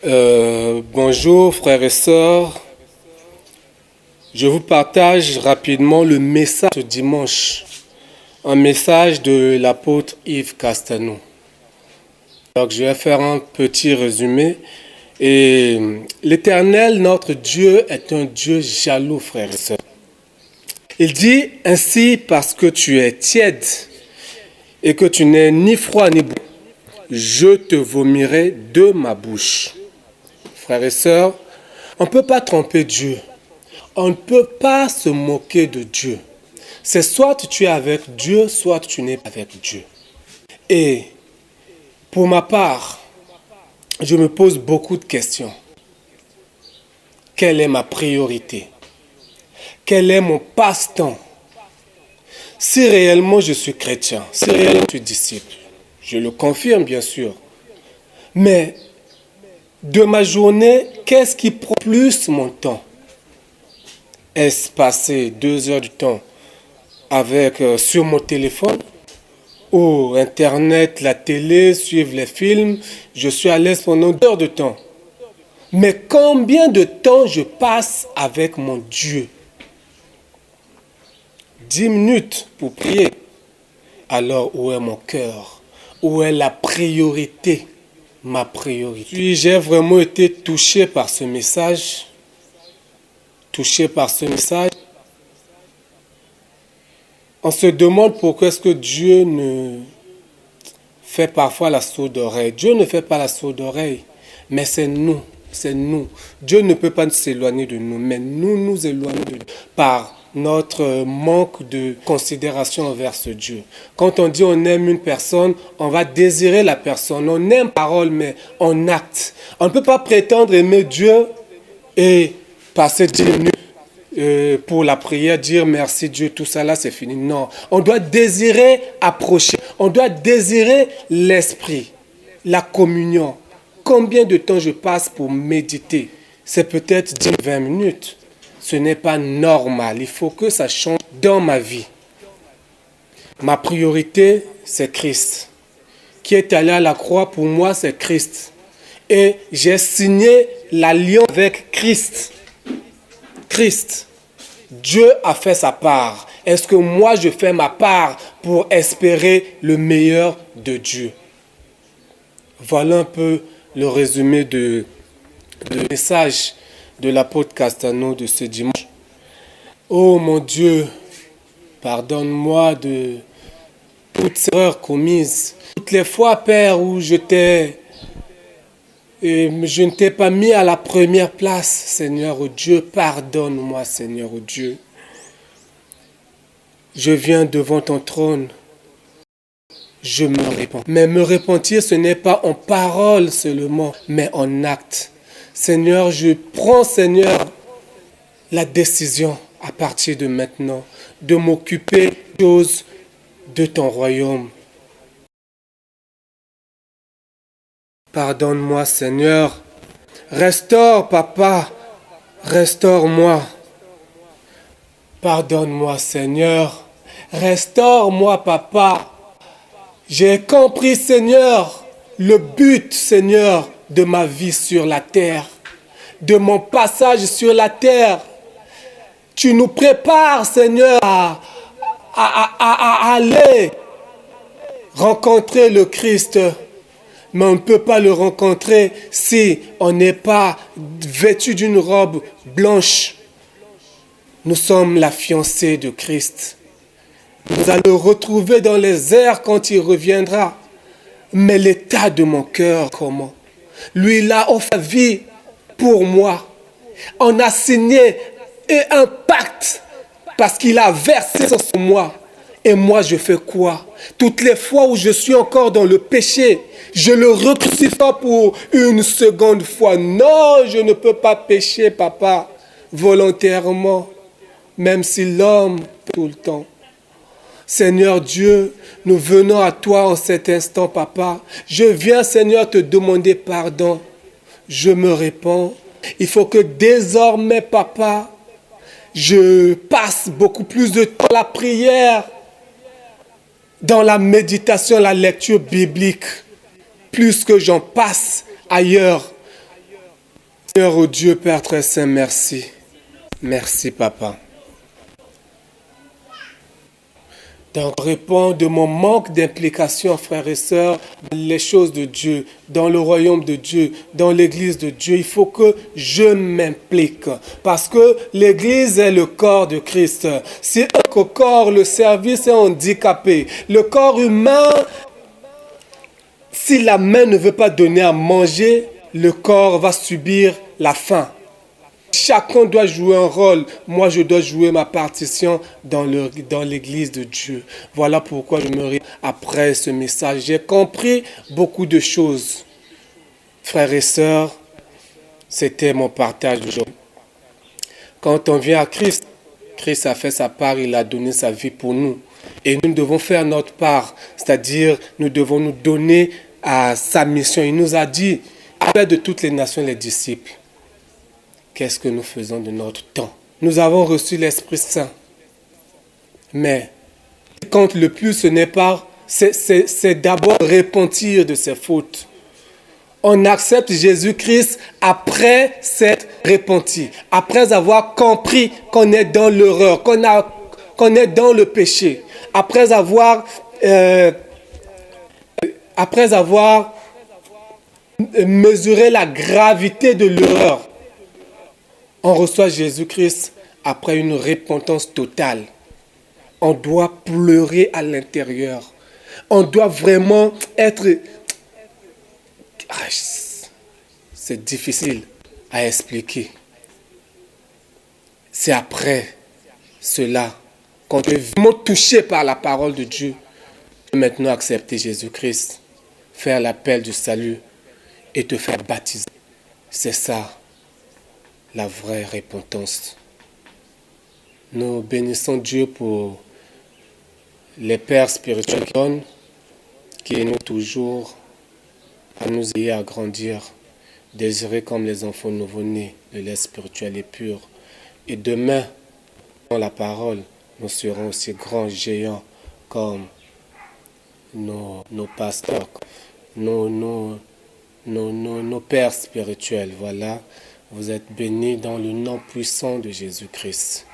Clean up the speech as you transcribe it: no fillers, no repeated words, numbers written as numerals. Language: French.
Bonjour frères et sœurs, je vous partage rapidement le message ce dimanche, un message de l'apôtre Yves Castelnau. Donc je vais faire un petit résumé. Et l'Éternel, notre Dieu, est un Dieu jaloux, frères et sœurs. Il dit ainsi parce que tu es tiède et que tu n'es ni froid ni bon, je te vomirai de ma bouche. Frères et sœurs, on ne peut pas tromper Dieu. On ne peut pas se moquer de Dieu. C'est soit tu es avec Dieu, soit tu n'es pas avec Dieu. Et pour ma part, je me pose beaucoup de questions. Quelle est ma priorité? Quel est mon passe-temps? Si réellement je suis chrétien, si réellement je suis disciple, je le confirme bien sûr. Mais de ma journée, qu'est-ce qui prend plus mon temps? Est-ce passer 2 heures du temps sur mon téléphone ou Internet, la télé, suivre les films? Je suis à l'aise pendant 2 heures de temps. Mais combien de temps je passe avec mon Dieu? 10 minutes pour prier. Alors où est mon cœur? Où est la priorité? Ma priorité. J'ai vraiment été touché par ce message. On se demande pourquoi est-ce que Dieu ne fait parfois la sourde oreille. Dieu ne fait pas la sourde oreille, mais c'est nous. Dieu ne peut pas s'éloigner de nous, mais nous nous éloignons de Dieu par notre manque de considération envers ce Dieu. Quand on dit on aime une personne, on va désirer la personne. On aime parole, mais on acte. On ne peut pas prétendre aimer Dieu et passer 10 minutes pour la prière, dire merci Dieu, tout ça là c'est fini. Non, on doit désirer approcher. On doit désirer l'esprit, la communion. Combien de temps je passe pour méditer? C'est peut-être 10-20 minutes. Ce n'est pas normal. Il faut que ça change dans ma vie. Ma priorité, c'est Christ. Qui est allé à la croix, pour moi, c'est Christ. Et j'ai signé l'alliance avec Christ. Dieu a fait sa part. Est-ce que moi, je fais ma part pour espérer le meilleur de Dieu? Voilà un peu le résumé de message de l'apôtre Castelnau de ce dimanche. Oh mon Dieu, pardonne-moi de toutes ces erreurs commises. Toutes les fois, Père, où je ne t'ai pas mis à la première place, Seigneur oh Dieu, pardonne-moi, Seigneur oh Dieu. Je viens devant ton trône. Je me répands. Mais me repentir, ce n'est pas en parole seulement, mais en acte. Seigneur, je prends, Seigneur, la décision à partir de maintenant de m'occuper des choses de ton royaume. Pardonne-moi, Seigneur. Restaure, Papa. Restaure-moi. Pardonne-moi, Seigneur. Restaure-moi, Papa. J'ai compris, Seigneur, le but, Seigneur, de ma vie sur la terre, de mon passage sur la terre. Tu nous prépares, Seigneur, à aller rencontrer le Christ. Mais on ne peut pas le rencontrer si on n'est pas vêtu d'une robe blanche. Nous sommes la fiancée de Christ. Nous allons le retrouver dans les airs quand il reviendra. Mais l'état de mon cœur, comment? Lui, il a offert la vie pour moi. On a signé un pacte parce qu'il a versé sur moi. Et moi, je fais quoi? Toutes les fois où je suis encore dans le péché, je le recrusifie pour une seconde fois. Non, je ne peux pas pécher, Papa, volontairement, même si l'homme tout le temps. Seigneur Dieu, nous venons à toi en cet instant, Papa. Je viens, Seigneur, te demander pardon. Je me répands. Il faut que désormais, Papa, je passe beaucoup plus de temps à la prière, dans la méditation, la lecture biblique, plus que j'en passe ailleurs. Seigneur, oh Dieu, Père très saint, merci. Merci, Papa. Donc, réponds de mon manque d'implication, frères et sœurs, dans les choses de Dieu, dans le royaume de Dieu, dans l'église de Dieu. Il faut que je m'implique. Parce que l'église est le corps de Christ. Si un corps, le service est handicapé, le corps humain, si la main ne veut pas donner à manger, le corps va subir la faim. Chacun doit jouer un rôle. Moi, je dois jouer ma partition dans l'église de Dieu. Voilà pourquoi je me réjouis après ce message. J'ai compris beaucoup de choses. Frères et sœurs, c'était mon partage d'aujourd'hui. Quand on vient à Christ, Christ a fait sa part, il a donné sa vie pour nous. Et nous devons faire notre part, c'est-à-dire nous devons nous donner à sa mission. Il nous a dit, faites de toutes les nations les disciples. Qu'est-ce que nous faisons de notre temps? Nous avons reçu l'Esprit Saint. Mais ce qui compte le plus, ce n'est pas, c'est d'abord repentir de ses fautes. On accepte Jésus-Christ après s'être repenti, après avoir compris qu'on est dans l'erreur, qu'on est dans le péché, après avoir mesuré la gravité de l'erreur. On reçoit Jésus-Christ après une repentance totale. On doit pleurer à l'intérieur. On doit vraiment être... C'est difficile à expliquer. C'est après cela qu'on est vraiment touché par la parole de Dieu. Maintenant accepter Jésus-Christ, faire l'appel du salut et te faire baptiser. C'est ça, la vraie repentance. Nous bénissons Dieu pour les pères spirituels qui aident toujours à nous aider à grandir, désirer comme les enfants nouveau-nés de l'air spirituel et pur. Et demain, dans la parole, nous serons aussi grands géants comme nos pasteurs, nos pères spirituels. Voilà, vous êtes bénis dans le nom puissant de Jésus-Christ.